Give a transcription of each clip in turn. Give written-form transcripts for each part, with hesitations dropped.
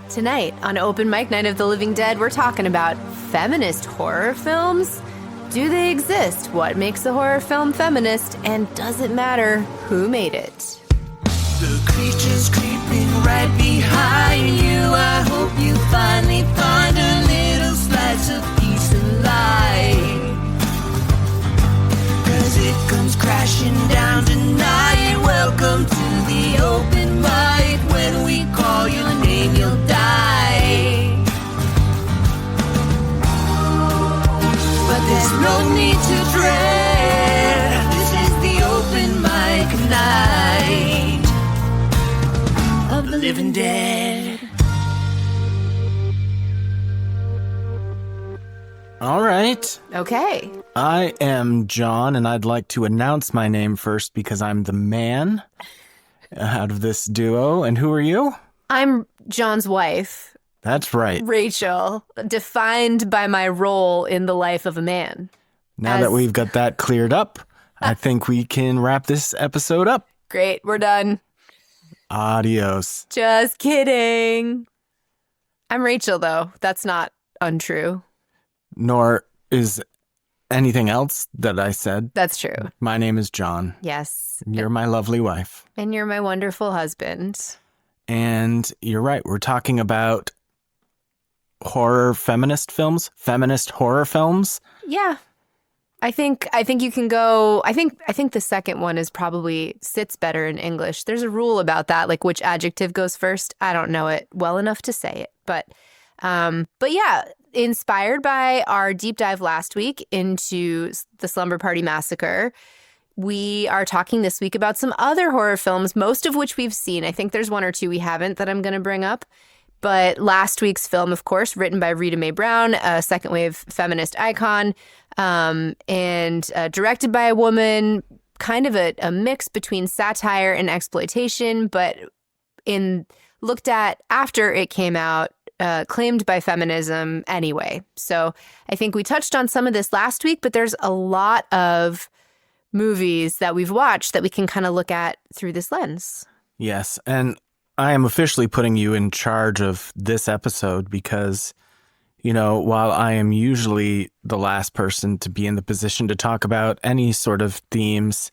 Tonight, on Open Mic Night of the Living Dead, we're talking about feminist horror films. Do they exist? What makes a horror film feminist? And does it matter who made it? The creature's creeping right behind you. I hope you finally find a little slice of peace and light. 'Cause it comes crashing down tonight. Welcome to the open mic. When we call your name, you'll die. But there's no need to dread. This is the open mic night of the living dead. All right. Okay. I am John, and I'd like to announce my name first because I'm the man out of this duo. And who are you? I'm John's wife, That's right. Rachel, defined by my role in the life of a man. Now that we've got that cleared up, I think we can wrap this episode up. Great, we're done. Adios. Just kidding. I'm Rachel, though. That's not untrue. Nor is anything else that I said. That's true. My name is John. Yes. You're my lovely wife. And you're my wonderful husband. And you're right. We're talking about horror feminist films, feminist horror films. Yeah. I think you can go. I think the second one is probably sits better in English. There's a rule about that, like which adjective goes first. I don't know it well enough to say it, but yeah, inspired by our deep dive last week into the Slumber Party Massacre, we are talking this week about some other horror films, most of which we've seen. I think there's one or two we haven't that I'm going to bring up. But last week's film, of course, written by Rita Mae Brown, a second wave feminist icon, and directed by a woman, kind of a mix between satire and exploitation, but looked at after it came out, claimed by feminism anyway. So I think we touched on some of this last week, but there's a lot of movies that we've watched that we can kind of look at through this lens. Yes, and I am officially putting you in charge of this episode because, you know, while I am usually the last person to be in the position to talk about any sort of themes,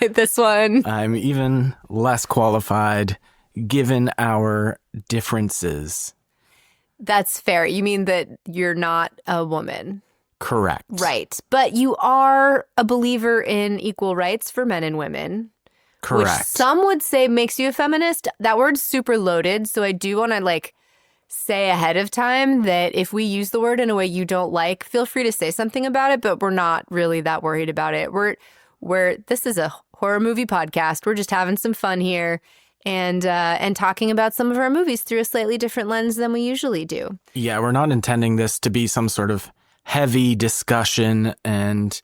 this one, I'm even less qualified given our differences. That's fair. You mean that you're not a woman? Correct. Right. But you are a believer in equal rights for men and women. Correct. Which some would say makes you a feminist. That word's super loaded. So I do want to say ahead of time that if we use the word in a way you don't like, feel free to say something about it, but we're not really that worried about it. This is a horror movie podcast. We're just having some fun here and talking about some of our movies through a slightly different lens than we usually do. Yeah, we're not intending this to be some sort of heavy discussion and,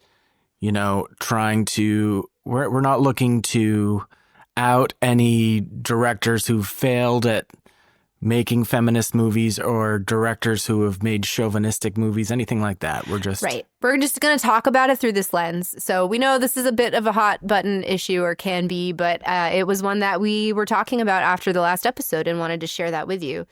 you know, we're not looking to out any directors who failed at making feminist movies or directors who have made chauvinistic movies, anything like that. We're just right. We're just going to talk about it through this lens. So we know this is a bit of a hot button issue, or can be, but it was one that we were talking about after the last episode and wanted to share that with you.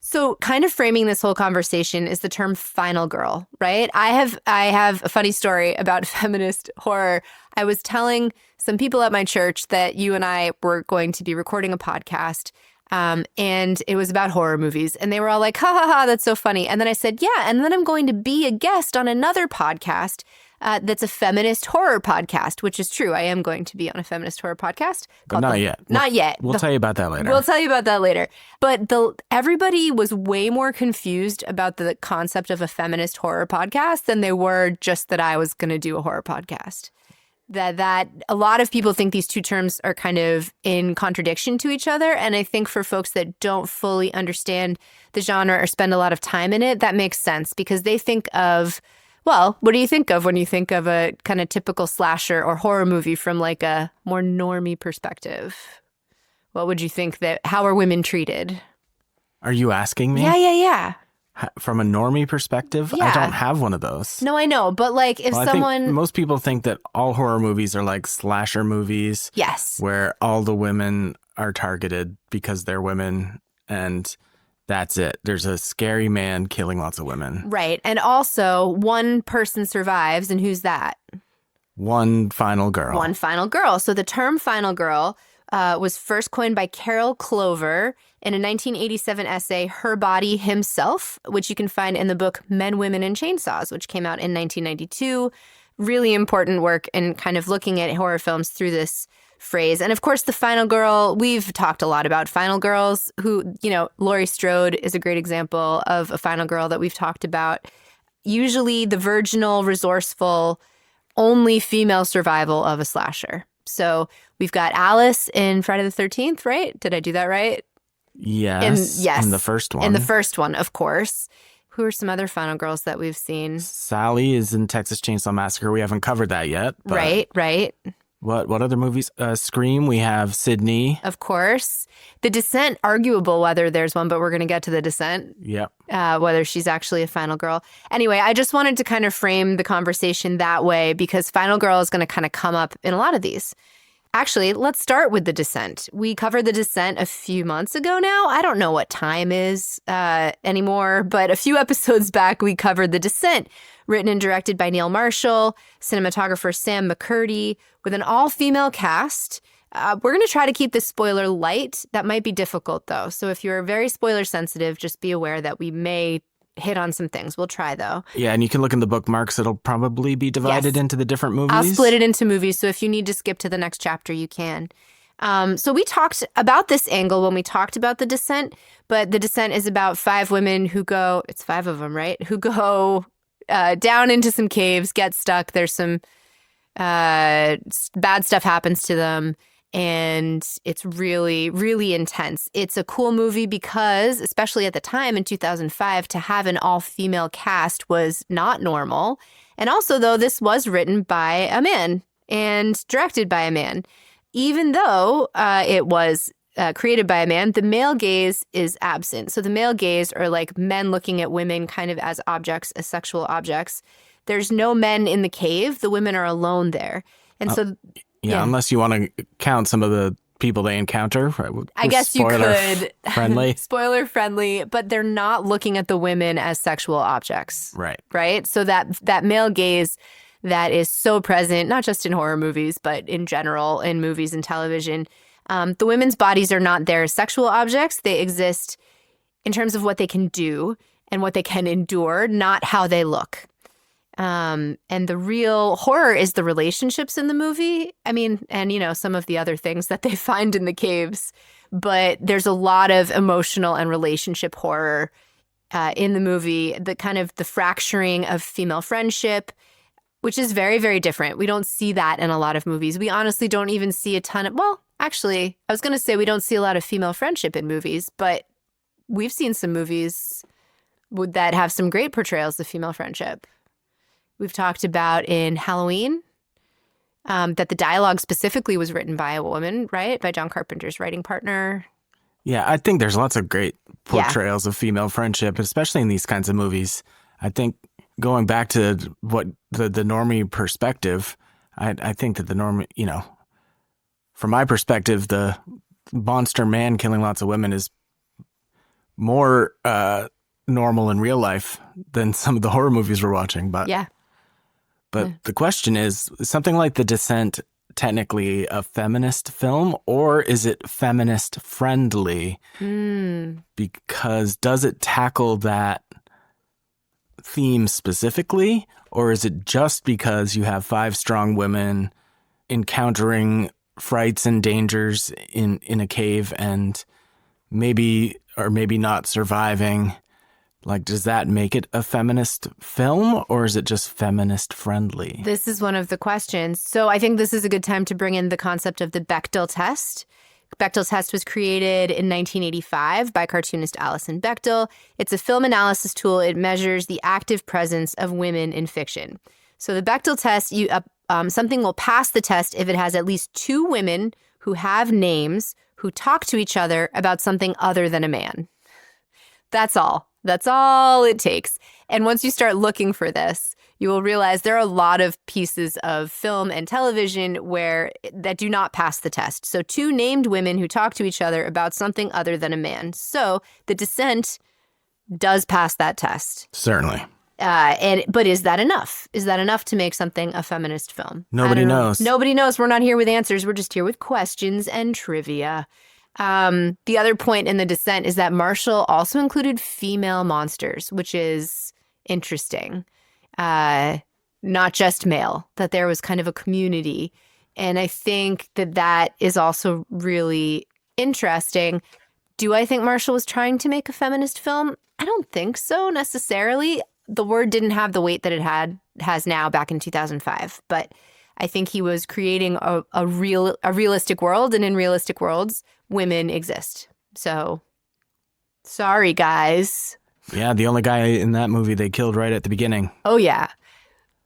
So kind of framing this whole conversation is the term final girl, right? I have a funny story about feminist horror. I was telling some people at my church that you and I were going to be recording a podcast, and it was about horror movies. And they were all like, ha, ha, ha, that's so funny. And then I said, yeah, and then I'm going to be a guest on another podcast that's a feminist horror podcast, which is true. I am going to be on a feminist horror podcast. But not yet. Not yet. We'll tell you about that later. We'll tell you about that later. But everybody was way more confused about the concept of a feminist horror podcast than they were just that I was going to do a horror podcast. That a lot of people think these two terms are kind of in contradiction to each other. And I think for folks that don't fully understand the genre or spend a lot of time in it, that makes sense because they think of, well, what do you think of when you think of a kind of typical slasher or horror movie from like a more normie perspective? What would you think how are women treated? Are you asking me? Yeah. From a normie perspective? Yeah. I don't have one of those. No, I know. But like if I think most people think that all horror movies are like slasher movies. Yes. Where all the women are targeted because they're women and that's it. There's a scary man killing lots of women. Right. And also, one person survives, and who's that? One final girl. One final girl. So the term final girl was first coined by Carol Clover in a 1987 essay, Her Body Himself, which you can find in the book Men, Women, and Chainsaws, which came out in 1992. Really important work in kind of looking at horror films through this phrase. And of course, the final girl, we've talked a lot about final girls who, Laurie Strode is a great example of a final girl that we've talked about. Usually the virginal, resourceful, only female survival of a slasher. So we've got Alice in Friday the 13th, right? Did I do that right? Yes. Yes. In the first one. In the first one, of course. Who are some other final girls that we've seen? Sally is in Texas Chainsaw Massacre. We haven't covered that yet. But Right. What other movies? Scream, we have Sydney. Of course. The Descent, arguable whether there's one, but we're going to get to The Descent. Yep. Whether she's actually a final girl. Anyway, I just wanted to kind of frame the conversation that way because final girl is going to kind of come up in a lot of these. Actually, let's start with The Descent. We covered The Descent a few months ago now. I don't know what time is anymore, but a few episodes back, we covered The Descent, written and directed by Neil Marshall, cinematographer Sam McCurdy, with an all-female cast. We're going to try to keep this spoiler light. That might be difficult, though. So if you're very spoiler sensitive, just be aware that we may hit on some things. We'll try, though. Yeah, and you can look in the bookmarks. It'll probably be divided into the different movies. I'll split it into movies, so if you need to skip to the next chapter, you can. So we talked about this angle when we talked about The Descent, but The Descent is about 5 women who go, it's 5 of them, right? Who go down into some caves, get stuck. There's some bad stuff happens to them. And it's really, really intense. It's a cool movie because, especially at the time in 2005, to have an all-female cast was not normal. And also, though, this was written by a man and directed by a man. Even though it was created by a man, the male gaze is absent. So the male gaze are like men looking at women kind of as objects, as sexual objects. There's no men in the cave. The women are alone there. And so... Yeah, unless you want to count some of the people they encounter. I guess you could. Friendly. Spoiler friendly, but they're not looking at the women as sexual objects. Right. Right? So that male gaze that is so present, not just in horror movies, but in general in movies and television, the women's bodies are not there as sexual objects. They exist in terms of what they can do and what they can endure, not how they look. And the real horror is the relationships in the movie. I mean, and, some of the other things that they find in the caves. But there's a lot of emotional and relationship horror in the movie. The kind of the fracturing of female friendship, which is very, very different. We don't see that in a lot of movies. We honestly don't even see a ton of, well, actually, I was going to say we don't see a lot of female friendship in movies, but we've seen some movies that have some great portrayals of female friendship. We've talked about in Halloween that the dialogue specifically was written by a woman, right? By John Carpenter's writing partner. Yeah, I think there's lots of great portrayals of female friendship, especially in these kinds of movies. I think going back to what the normie perspective, I think that the normie, from my perspective, the monster man killing lots of women is more normal in real life than some of the horror movies we're watching. But yeah. But the question is something like The Descent technically a feminist film, or is it feminist friendly? Because does it tackle that theme specifically, or is it just because you have 5 strong women encountering frights and dangers in a cave and maybe or maybe not surviving? Like, does that make it a feminist film, or is it just feminist friendly? This is one of the questions. So I think this is a good time to bring in the concept of the Bechdel test. Bechdel test was created in 1985 by cartoonist Alison Bechdel. It's a film analysis tool. It measures the active presence of women in fiction. So the Bechdel test, something will pass the test if it has at least 2 women who have names who talk to each other about something other than a man. That's all. That's all it takes. And once you start looking for this, you will realize there are a lot of pieces of film and television that do not pass the test. So two named women who talk to each other about something other than a man. So The Descent does pass that test. Certainly. But is that enough? Is that enough to make something a feminist film? Nobody knows. Nobody knows. We're not here with answers. We're just here with questions and trivia. The other point in The Descent is that Marshall also included female monsters, which is interesting. Not just male, that there was kind of a community. And I think that is also really interesting. Do I think Marshall was trying to make a feminist film? I don't think so necessarily. The word didn't have the weight that it has now back in 2005. But I think he was creating a realistic world, and in realistic worlds, women exist. So, sorry, guys. Yeah, the only guy in that movie they killed right at the beginning. Oh, yeah.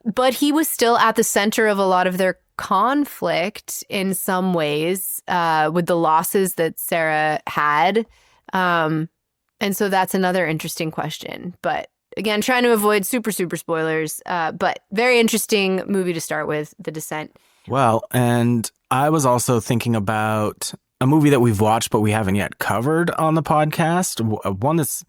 But he was still at the center of a lot of their conflict in some ways with the losses that Sarah had. And so that's another interesting question. But again, trying to avoid super spoilers, but very interesting movie to start with, The Descent. Well, and I was also thinking about a movie that we've watched but we haven't yet covered on the podcast. One that's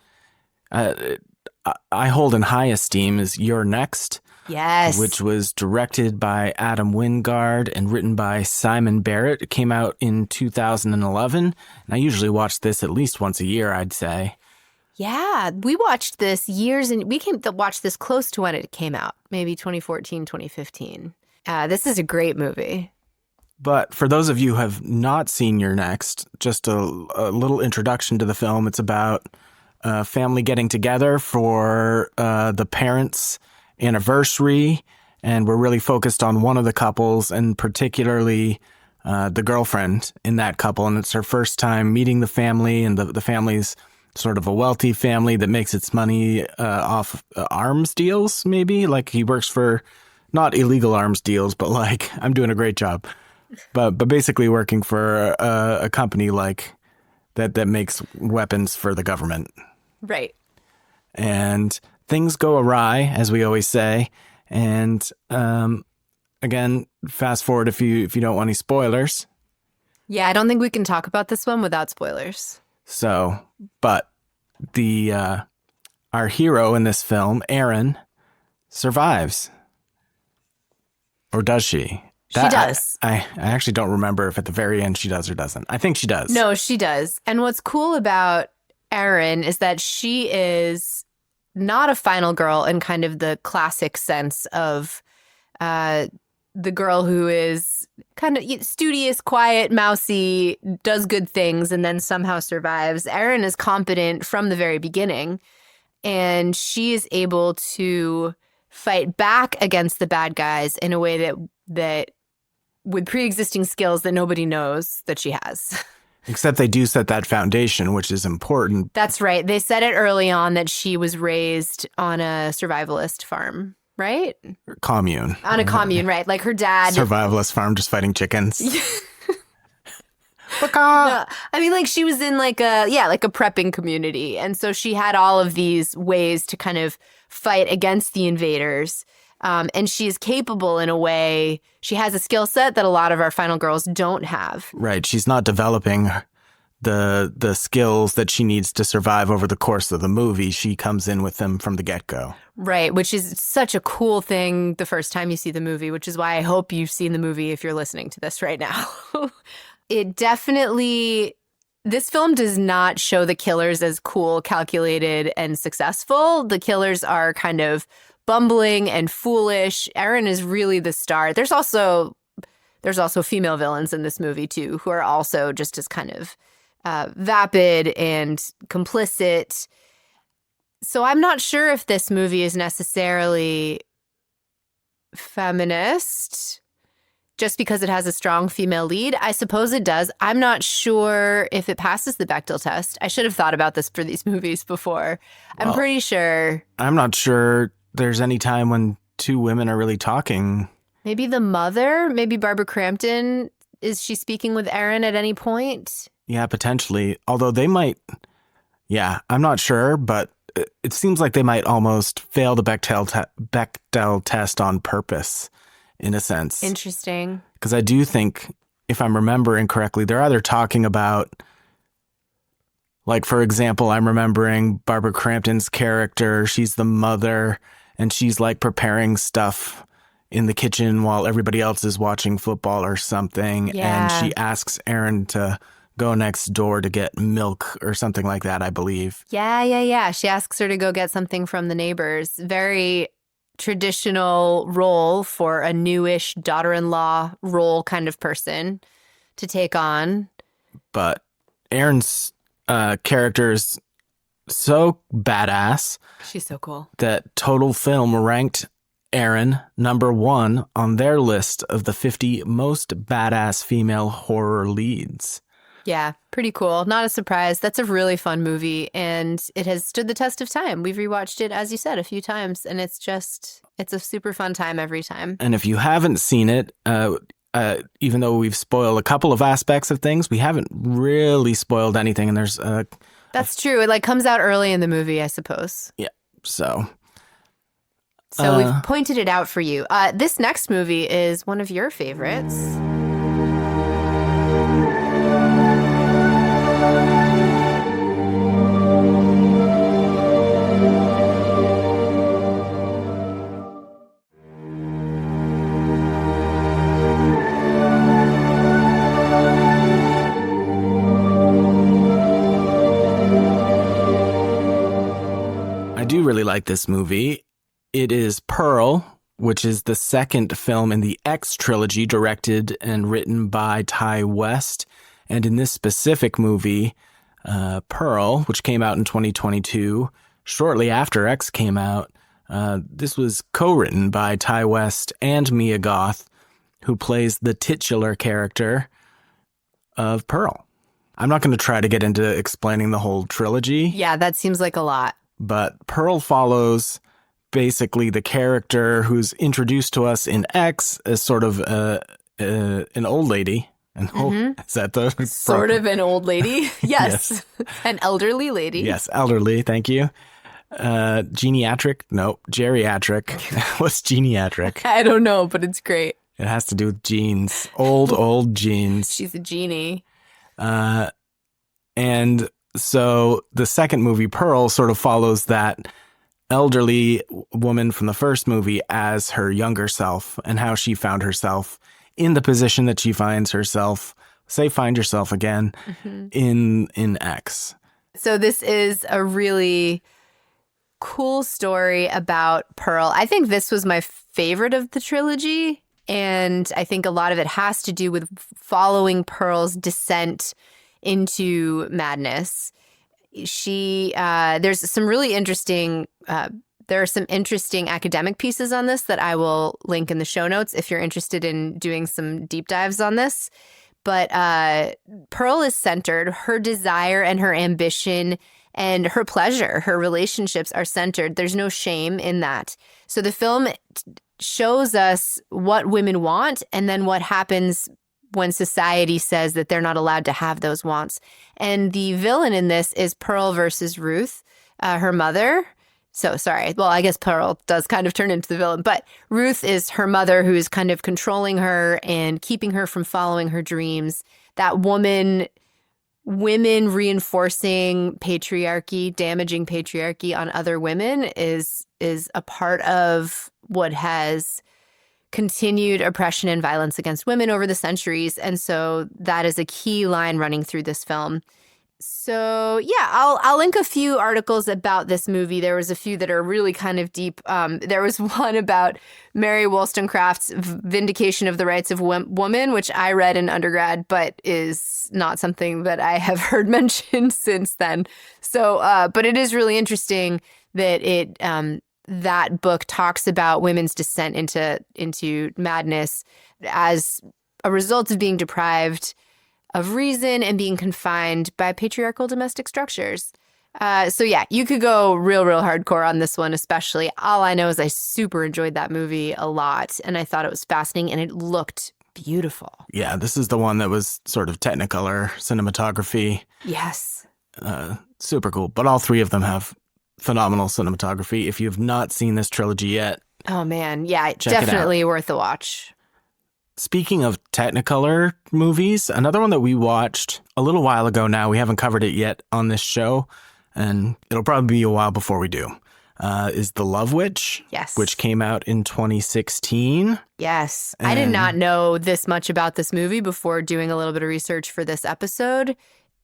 I hold in high esteem is You're Next. Yes. Which was directed by Adam Wingard and written by Simon Barrett. It came out in 2011. And I usually watch this at least once a year, I'd say. Yeah, we watched this years, and we came to watch this close to when it came out, maybe 2014, 2015. This is a great movie. But for those of you who have not seen You're Next, just a little introduction to the film. It's about a family getting together for the parents' anniversary, and we're really focused on one of the couples, and particularly the girlfriend in that couple. And it's her first time meeting the family, and the family's sort of a wealthy family that makes its money off arms deals, maybe. Like he works for not illegal arms deals, but like I'm doing a great job. But basically working for a company like that makes weapons for the government. Right. And things go awry, as we always say. And again, fast forward if you don't want any spoilers. Yeah, I don't think we can talk about this one without spoilers. So, but our hero in this film, Erin, survives. Or does she? She does. I actually don't remember if at the very end she does or doesn't. I think she does. No, she does. And what's cool about Erin is that she is not a final girl in kind of the classic sense of the girl who is kind of studious, quiet, mousy, does good things, and then somehow survives. Erin is competent from the very beginning, and she is able to fight back against the bad guys in a way that with pre-existing skills that nobody knows that she has. Except they do set that foundation, which is important. That's right. They said it early on that she was raised on a survivalist farm, right? Commune. On a commune, right. Like her dad. Survivalist farm, just fighting chickens. No, I mean, like she was in like a prepping community. And so she had all of these ways to kind of fight against the invaders. And she is capable in a way. She has a skill set that a lot of our final girls don't have. Right. She's not developing the skills that she needs to survive over the course of the movie. She comes in with them from the get-go. Right. Which is such a cool thing the first time you see the movie, which is why I hope you've seen the movie if you're listening to this right now. It definitely, this film does not show the killers as cool, calculated, and successful. The killers are kind of bumbling and foolish. Erin is really the star. There's also female villains in this movie too, who are also just as kind of vapid and complicit. So I'm not sure if this movie is necessarily feminist just because it has a strong female lead. I suppose it does. I'm not sure if it passes the Bechdel test. I should have thought about this for these movies before. I'm pretty sure. I'm not sure there's any time when two women are really talking. Maybe the mother, maybe Barbara Crampton. Is she speaking with Erin at any point? Yeah, potentially. Although they might, yeah, I'm not sure, but it seems like they might almost fail the Bechdel test on purpose, in a sense. Interesting. Because I do think, if I'm remembering correctly, they're either talking about, like, for example, I'm remembering Barbara Crampton's character. She's the mother, and she's like preparing stuff in the kitchen while everybody else is watching football or something. Yeah. And she asks Aaron to go next door to get milk or something like that, I believe. Yeah. She asks her to go get something from the neighbors. Very traditional role for a newish daughter-in-law role kind of person to take on. But Aaron's character is so badass She's so cool. that Total Film ranked Aaron number 1 on their list of the 50 most badass female horror leads. Yeah, pretty cool. Not a surprise. That's a really fun movie, and it has stood the test of time. We've rewatched it, as you said, a few times, and it's a super fun time every time. And if you haven't seen it, even though we've spoiled a couple of aspects of things, we haven't really spoiled anything. And there's That's true. It comes out early in the movie, I suppose. yeah. So we've pointed it out for you. This next movie is one of your favorites. I do really like this movie. It is Pearl, which is the second film in the X trilogy, directed and written by Ty West. And in this specific movie, Pearl, which came out in 2022, shortly after X came out, this was co-written by Ty West and Mia Goth, who plays the titular character of Pearl. I'm not going to try to get into explaining the whole trilogy. Yeah, that seems like a lot. But Pearl follows basically the character who's introduced to us in X as sort of an old lady. Is that the Sort of an old lady? Yes. An elderly lady. Yes, elderly. Thank you. Geriatric? No, geriatric. What's geriatric? I don't know, but it's great. It has to do with genes. Old genes. She's a genie. And so the second movie, Pearl, sort of follows that elderly woman from the first movie as her younger self and how she found herself in the position that she finds herself, find yourself again, in X. So this is a really cool story about Pearl. I think this was my favorite of the trilogy, and I think a lot of it has to do with following Pearl's descent into madness. There's some really interesting there are some interesting academic pieces on this that I will link in the show notes if you're interested in doing some deep dives on this. But Pearl is centered. Her desire and her ambition and her pleasure, her relationships are centered. There's no shame in that. So the film shows us what women want and then what happens when society says that they're not allowed to have those wants. And the villain in this is Pearl versus Ruth, her mother. So sorry. Well, I guess Pearl does kind of turn into the villain, but Ruth is her mother who is kind of controlling her and keeping her from following her dreams. That women reinforcing patriarchy, damaging patriarchy on other women is a part of what has continued oppression and violence against women over the centuries. And so that is a key line running through this film. So yeah, I'll link a few articles about this movie. There was a few that are really kind of deep. There was one about Mary Wollstonecraft's Vindication of the Rights of Woman, which I read in undergrad, but is not something that I have heard mentioned since then. So, but it is really interesting that that book talks about women's descent into madness as a result of being deprived of reason and being confined by patriarchal domestic structures. So yeah, you could go real hardcore on this one, especially. All I know is I super enjoyed that movie a lot, and I thought it was fascinating, and it looked beautiful. Yeah, this is the one that was sort of Technicolor cinematography. Yes. Super cool. But all three of them have phenomenal cinematography. If you have not seen this trilogy yet, Oh, man. Yeah, Check it out. definitely worth a watch. speaking of Technicolor movies, another one that we watched a little while ago now, we haven't covered it yet on this show, and it'll probably be a while before we do, is The Love Witch, Yes. which came out in 2016. Yes. I did not know this much about this movie before doing a little bit of research for this episode.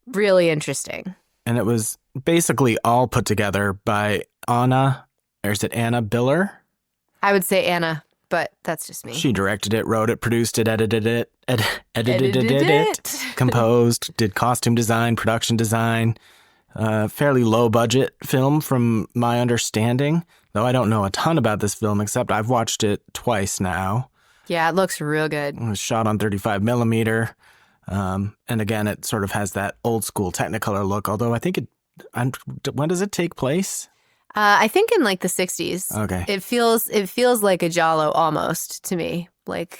Really interesting. And it was basically all put together by Anna Biller? I would say Anna, but that's just me. She directed it, wrote it, produced it, edited it, Edited it. composed, did costume design, production design. Fairly low budget film from my understanding, though I don't know a ton about this film, except I've watched it twice now. Yeah, it looks real good. It was shot on 35 millimeter. And again, it sort of has that old school Technicolor look, although I think when does it take place? I think in like the 60s. Okay. It feels like a Giallo almost to me, like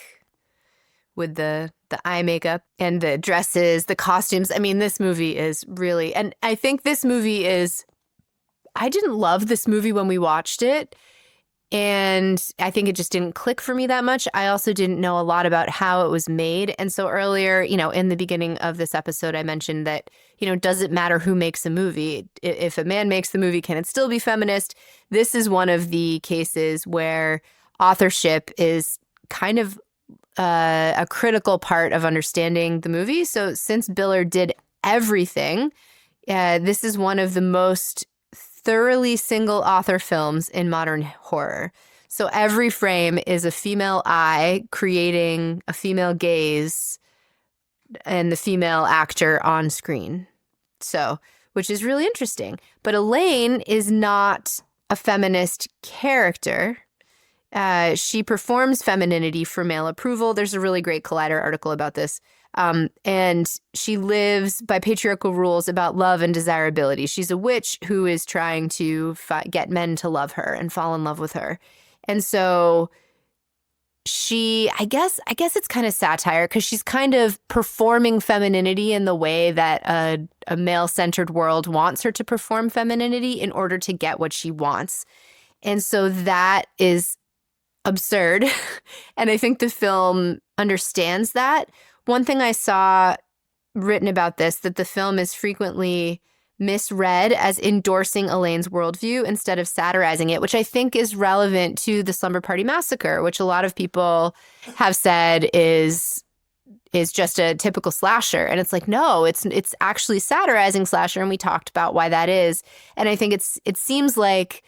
with the eye makeup and the dresses, the costumes. I mean, this movie is really, and I think this movie is, I didn't love this movie when we watched it. And I think it just didn't click for me that much. I also didn't know a lot about how it was made. And so earlier, in the beginning of this episode, I mentioned that, does it matter who makes a movie? If a man makes the movie, can it still be feminist? This is one of the cases where authorship is kind of a critical part of understanding the movie. So since Biller did everything, this is one of the most thoroughly single author films in modern horror. So every frame is a female eye creating a female gaze and the female actor on screen. So, which is really interesting. But Elaine is not a feminist character. She performs femininity for male approval. There's a really great Collider article about this. And she lives by patriarchal rules about love and desirability. She's a witch who is trying to get men to love her and fall in love with her. And so I guess it's kind of satire because she's kind of performing femininity in the way that a male-centered world wants her to perform femininity in order to get what she wants. And so that is absurd. And I think the film understands that. One thing I saw written about this, that the film is frequently misread as endorsing Elaine's worldview instead of satirizing it, which I think is relevant to the Slumber Party Massacre, which a lot of people have said is just a typical slasher. And it's like, no, it's actually satirizing slasher. And we talked about why that is. And I think it seems like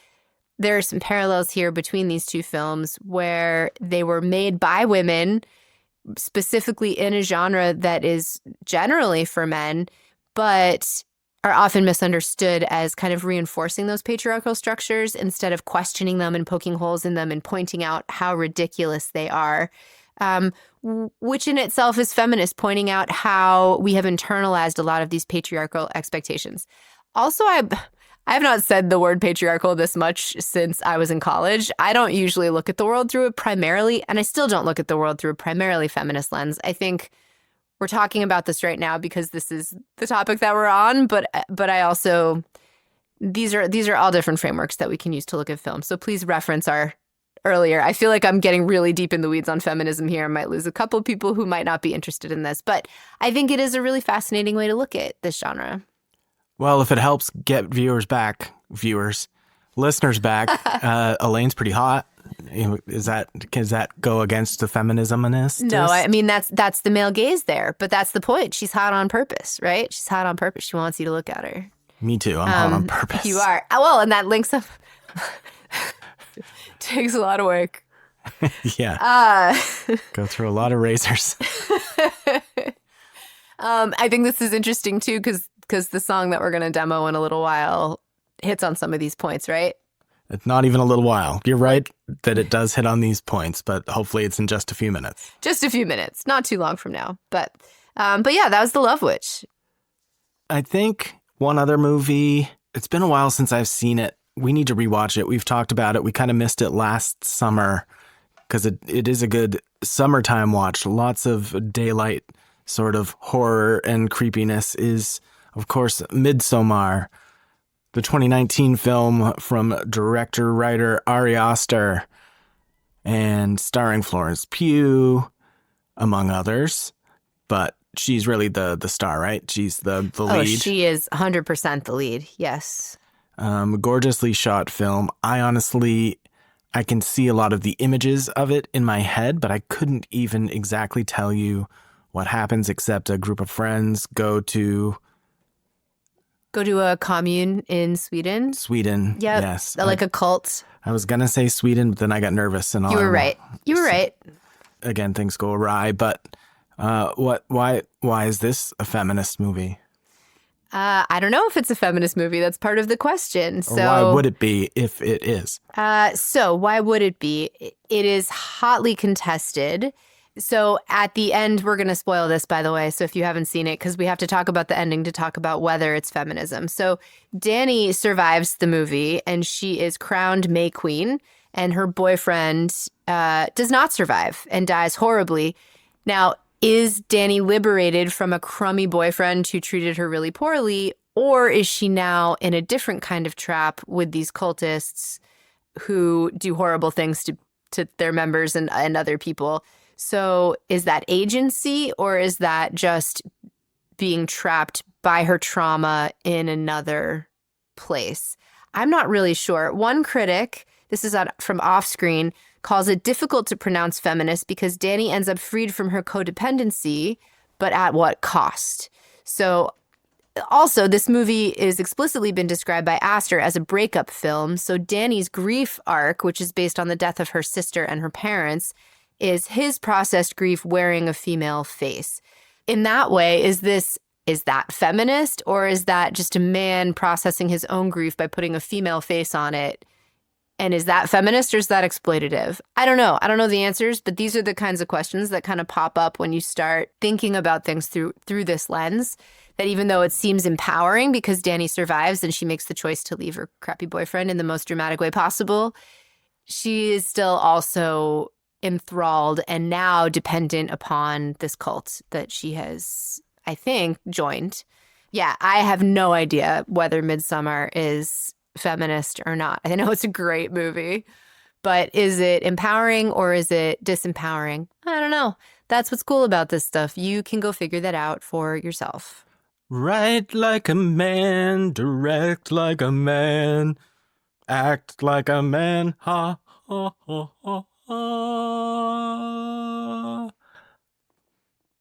there are some parallels here between these two films where they were made by women, specifically in a genre that is generally for men, but are often misunderstood as kind of reinforcing those patriarchal structures instead of questioning them and poking holes in them and pointing out how ridiculous they are, which in itself is feminist, pointing out how we have internalized a lot of these patriarchal expectations. Also, I have not said the word patriarchal this much since I was in college. I don't usually look at the world through it primarily, and I still don't look at the world through a primarily feminist lens. I think we're talking about this right now because this is the topic that we're on, but I also, these are all different frameworks that we can use to look at film. So please reference our earlier. I feel like I'm getting really deep in the weeds on feminism here. I might lose a couple of people who might not be interested in this, but I think it is a really fascinating way to look at this genre. Well, if it helps get listeners back, Elaine's pretty hot. Does that go against the feminismist? No, I mean, that's the male gaze there, but that's the point. She's hot on purpose, right? She's hot on purpose. She wants you to look at her. Me too. I'm hot on purpose. You are. Well, and that links up. Takes a lot of work. Yeah. Go through a lot of razors. I think this is interesting too, because the song that we're going to demo in a little while hits on some of these points, right? It's not even a little while. You're right that it does hit on these points, but hopefully it's in just a few minutes. Just a few minutes, not too long from now. But yeah, that was The Love Witch. I think one other movie, it's been a while since I've seen it. We need to rewatch it. We've talked about it. We kind of missed it last summer because it is a good summertime watch. Lots of daylight sort of horror and creepiness is, of course, Midsommar, the 2019 film from director-writer Ari Aster and starring Florence Pugh, among others. But she's really the star, right? She's the lead. Oh, she is 100% the lead. Yes. Gorgeously shot film. I can see a lot of the images of it in my head, but I couldn't even exactly tell you what happens except a group of friends go to a commune in Sweden. Sweden. Yep. Yes. Like a cult. I was going to say Sweden, but then I got nervous. And You were right. Again, things go awry. But why is this a feminist movie? I don't know if it's a feminist movie. That's part of the question. So why would it be if it is? So why would it be? It is hotly contested. So at the end, we're going to spoil this, by the way. So if you haven't seen it, because we have to talk about the ending to talk about whether it's feminism. So Dani survives the movie and she is crowned May Queen, and her boyfriend does not survive and dies horribly. Now, is Dani liberated from a crummy boyfriend who treated her really poorly, or is she now in a different kind of trap with these cultists who do horrible things to their members and other people? So is that agency, or is that just being trapped by her trauma in another place? I'm not really sure. One critic, this is from Offscreen, calls it difficult to pronounce feminist because Dani ends up freed from her codependency, but at what cost? So also, this movie is explicitly been described by Aster as a breakup film. So Dani's grief arc, which is based on the death of her sister and her parents, is his processed grief wearing a female face. In that way, is that feminist, or is that just a man processing his own grief by putting a female face on it? And is that feminist, or is that exploitative? I don't know. I don't know the answers, but these are the kinds of questions that kind of pop up when you start thinking about things through this lens, that even though it seems empowering because Dani survives and she makes the choice to leave her crappy boyfriend in the most dramatic way possible, she is still also enthralled and now dependent upon this cult that she has, I think, joined. Yeah, I have no idea whether Midsommar is feminist or not. I know it's a great movie, but is it empowering or is it disempowering? I don't know. That's what's cool about this stuff. You can go figure that out for yourself. Write like a man, direct like a man, act like a man, ha, ha, ha, ha, ha.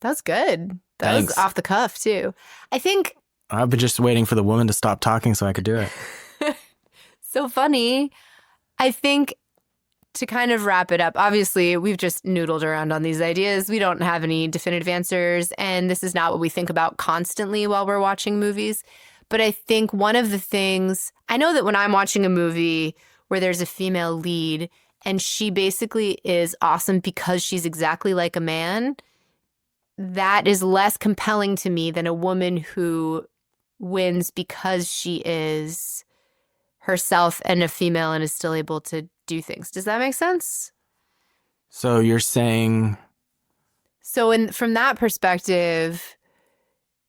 That's good. That Thanks. was off the cuff, too. I think... I've been just waiting for the woman to stop talking so I could do it. So funny. I think to kind of wrap it up, obviously, we've just noodled around on these ideas. We don't have any definitive answers, and this is not what we think about constantly while we're watching movies. But I think one of the things, I know that when I'm watching a movie where there's a female lead and she basically is awesome because she's exactly like a man, that is less compelling to me than a woman who wins because she is herself and a female and is still able to do things. Does that make sense? So you're saying... So from that perspective,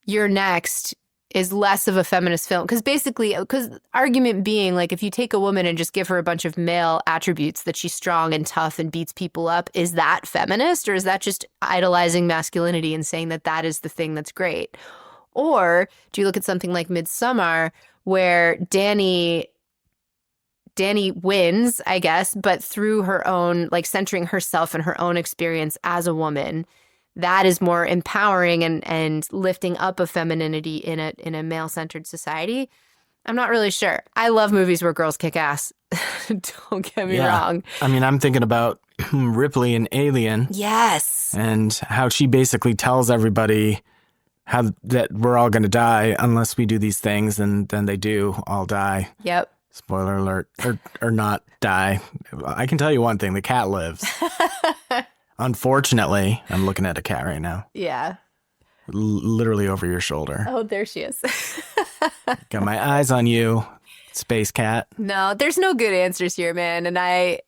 You're Next is less of a feminist film. Because argument being, like, if you take a woman and just give her a bunch of male attributes that she's strong and tough and beats people up, is that feminist? Or is that just idolizing masculinity and saying that that is the thing that's great? Or do you look at something like Midsommar, where Dani wins, I guess, but through her own, like, centering herself and her own experience as a woman, that is more empowering and lifting up of femininity in a male-centered society? I'm not really sure. I love movies where girls kick ass. Don't get me wrong. I mean, I'm thinking about Ripley in Alien. Yes. And how she basically tells everybody that we're all going to die unless we do these things, and then they do all die. Yep. Spoiler alert, or not die. I can tell you one thing, the cat lives. Unfortunately, I'm looking at a cat right now. Yeah. Literally over your shoulder. Oh, there she is. Got my eyes on you, space cat. No, there's no good answers here, man. And I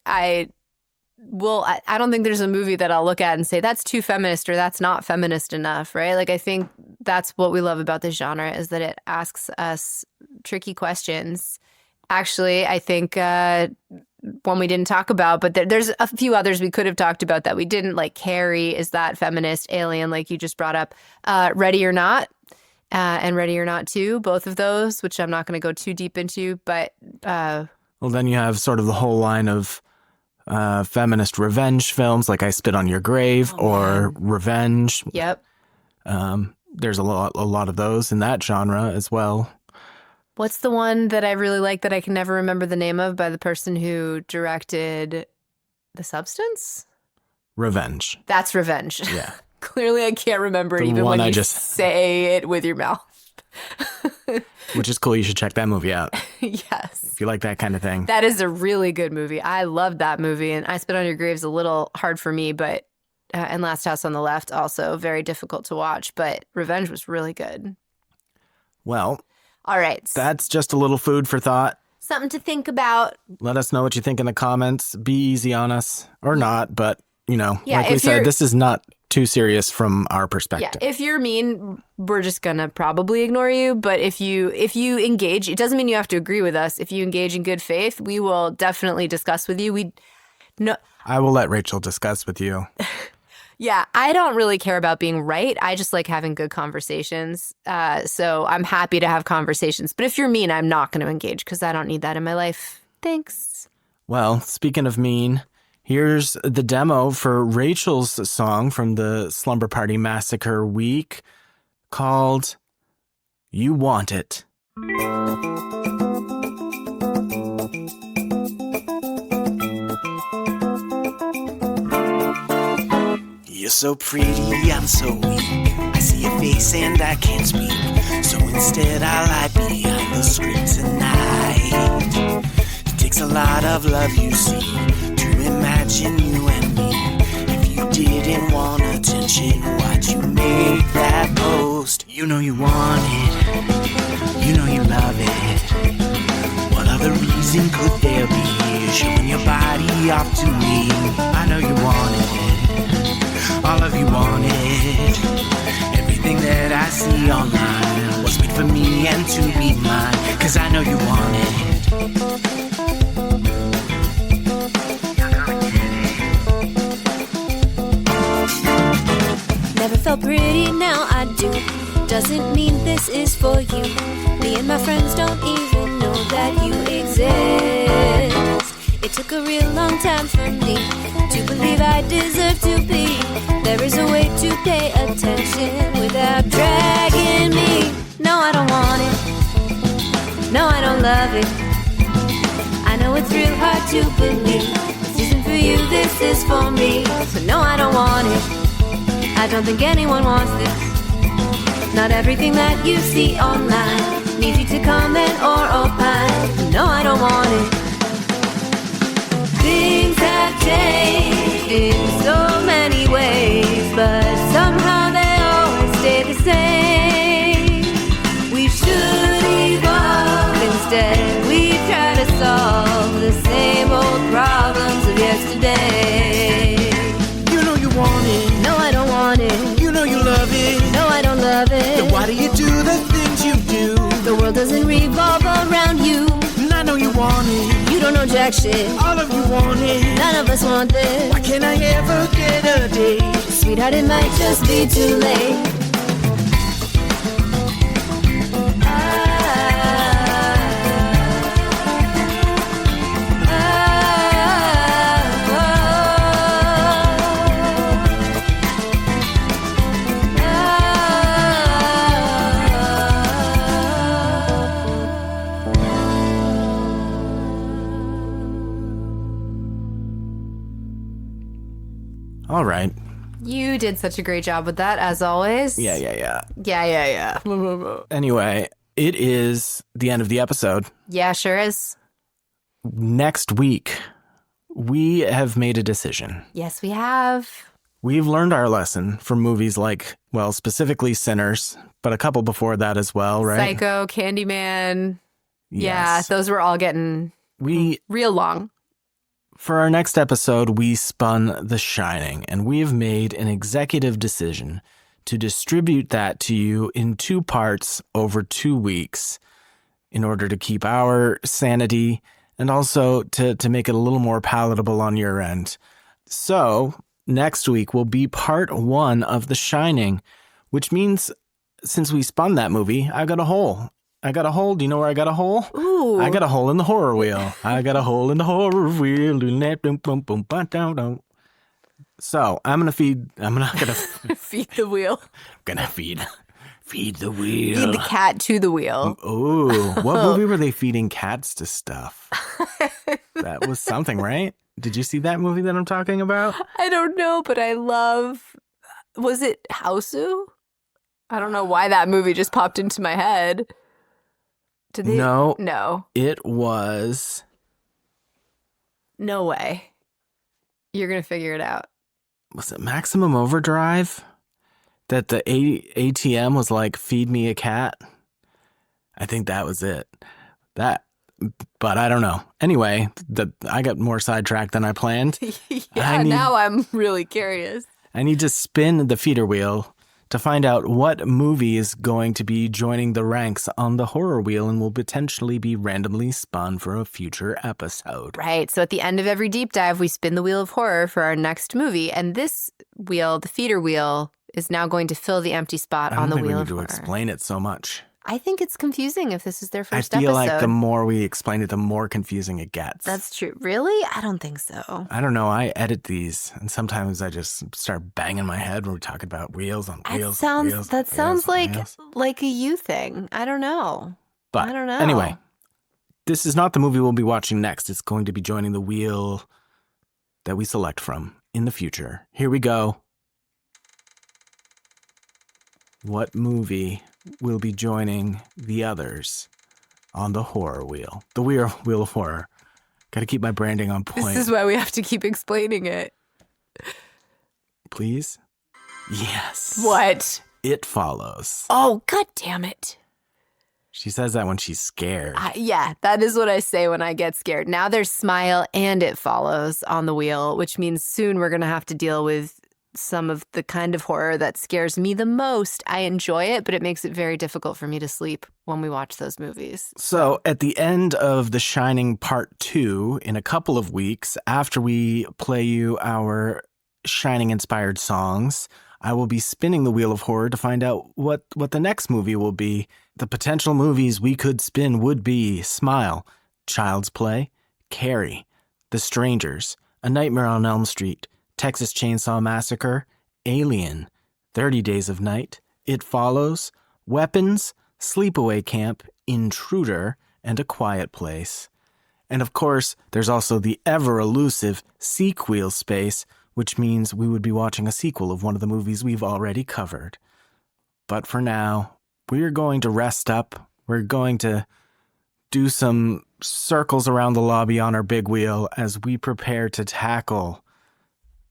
don't think there's a movie that I'll look at and say that's too feminist or that's not feminist enough, right? Like, I think that's what we love about this genre, is that it asks us tricky questions. Actually, I think one we didn't talk about, but there's a few others we could have talked about that we didn't, like Carrie. Is that feminist? Alien, like you just brought up. Ready or Not and Ready or Not 2, both of those, which I'm not going to go too deep into. But well, then you have sort of the whole line of feminist revenge films like I Spit on Your Grave or Revenge. Yep. There's a lot of those in that genre as well. What's the one that I really like that I can never remember the name of by the person who directed The Substance? Revenge. That's Revenge. Yeah. Clearly I can't remember it even when you say it with your mouth. Which is cool. You should check that movie out. Yes. If you like that kind of thing. That is a really good movie. I love that movie. And I Spit on Your Grave is a little hard for me, but and Last House on the Left also very difficult to watch. But Revenge was really good. Well, all right. That's just a little food for thought. Something to think about. Let us know what you think in the comments. Be easy on us or not, but like we said, this is not too serious from our perspective. Yeah, if you're mean, we're just gonna probably ignore you. But if you engage, it doesn't mean you have to agree with us. If you engage in good faith, we will definitely discuss with you. I will let Rachel discuss with you. Yeah, I don't really care about being right. I just like having good conversations. So I'm happy to have conversations. But if you're mean, I'm not going to engage because I don't need that in my life. Thanks. Well, speaking of mean, here's the demo for Rachel's song from the Slumber Party Massacre week called You Want It. You're so pretty, I'm so weak. I see your face and I can't speak. So instead I'll hide behind the screen tonight. It takes a lot of love, you see, to imagine you and me. If you didn't want attention, why'd you make that post? You know you want it, you know you love it. What other reason could there be? Showing your body off to me. I know you want it. All of you want it. Everything that I see online was made for me and to be mine. Cause I know you want it. Never felt pretty, now I do. Doesn't mean this is for you. Me and my friends don't even know that you exist. It took a real long time for me to believe I deserve to be. There is a way to pay attention without dragging me. No, I don't want it. No, I don't love it. I know it's real hard to believe. This isn't for you, this is for me. So no, I don't want it. I don't think anyone wants this. Not everything that you see online needs you to comment or opine. No, I don't want it. Things have changed in so many ways, but somehow they always stay the same. We should evolve, instead we try to solve the same old problems of yesterday. You know you want it. No, I don't want it. You know you love it. No, I don't love it. Then why do you do the things you do? The world doesn't revolve around you. And I know you want it. You don't know jack shit. All of you want it. None of us want this. Why can't I ever get a date? Sweetheart, it might just be too late. All right. You did such a great job with that, as always. Yeah. Yeah. Anyway, it is the end of the episode. Yeah, sure is. Next week, we have made a decision. Yes, we have. We've learned our lesson from movies like, well, specifically Sinners, but a couple before that as well, right? Psycho, Candyman. Yes. Yeah, those were all getting real long. For our next episode, we spun The Shining, and we have made an executive decision to distribute that to you in 2 parts over 2 weeks in order to keep our sanity and also to make it a little more palatable on your end. So next week will be part 1 of The Shining, which means since we spun that movie, I got a hole. Do you know where I got a hole? Ooh. I got a hole in the horror wheel. I got a hole in the horror wheel. So I'm not gonna Feed the wheel. feed the wheel. Feed the cat to the wheel. Oh, what movie were they feeding cats to stuff? That was something, right? Did you see that movie that I'm talking about? I don't know, but I love. Was it Hausu? I don't know why that movie just popped into my head. Did they? No. It was. No way. You're gonna figure it out. Was it Maximum Overdrive? That the ATM was like, feed me a cat? I think that was it. But I don't know. Anyway, I got more sidetracked than I planned. Now I'm really curious. I need to spin the feeder wheel to find out what movie is going to be joining the ranks on the horror wheel and will potentially be randomly spun for a future episode. Right. So at the end of every deep dive, we spin the wheel of horror for our next movie. And this wheel, the feeder wheel, is now going to fill the empty spot on the wheel of horror. I don't think we need to explain it so much. I think it's confusing if this is their first episode. I feel like the more we explain it, the more confusing it gets. That's true. Really? I don't think so. I don't know. I edit these, and sometimes I just start banging my head when we talk about wheels on wheels. That sounds like a you thing. I don't know. But I don't know. Anyway, this is not the movie we'll be watching next. It's going to be joining the wheel that we select from in the future. Here we go. What movie will be joining the others on the horror wheel? The wheel of horror. Got to keep my branding on point. This is why we have to keep explaining it. Please? Yes. What? It Follows. Oh, God damn it. She says that when she's scared. Yeah, that is what I say when I get scared. Now there's Smile and It Follows on the wheel, which means soon we're going to have to deal with some of the kind of horror that scares me the most. I enjoy it, but it makes it very difficult for me to sleep when we watch those movies. So at the end of The Shining Part 2, in a couple of weeks, after we play you our Shining-inspired songs, I will be spinning the wheel of horror to find out what the next movie will be. The potential movies we could spin would be Smile, Child's Play, Carrie, The Strangers, A Nightmare on Elm Street, Texas Chainsaw Massacre, Alien, 30 Days of Night, It Follows, Weapons, Sleepaway Camp, Intruder, and A Quiet Place. And of course, there's also the ever-elusive sequel space, which means we would be watching a sequel of one of the movies we've already covered. But for now, we're going to rest up. We're going to do some circles around the lobby on our big wheel as we prepare to tackle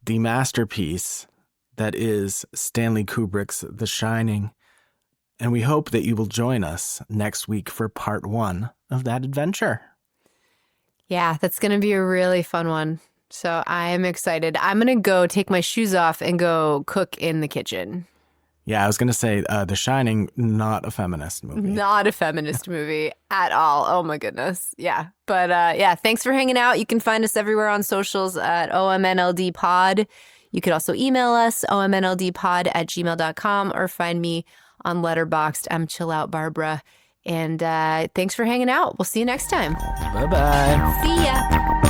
the masterpiece that is Stanley Kubrick's The Shining. And we hope that you will join us next week for part 1 of that adventure. Yeah, that's going to be a really fun one. So I am excited. I'm going to go take my shoes off and go cook in the kitchen. Yeah, I was going to say The Shining, not a feminist movie. Not a feminist movie at all. Oh, my goodness. Yeah. But yeah, thanks for hanging out. You can find us everywhere on socials at OMNLDpod. You could also email us, omnldpod@gmail.com, or find me on Letterboxd. I'm Chill Out Barbara. And thanks for hanging out. We'll see you next time. Bye-bye. See ya.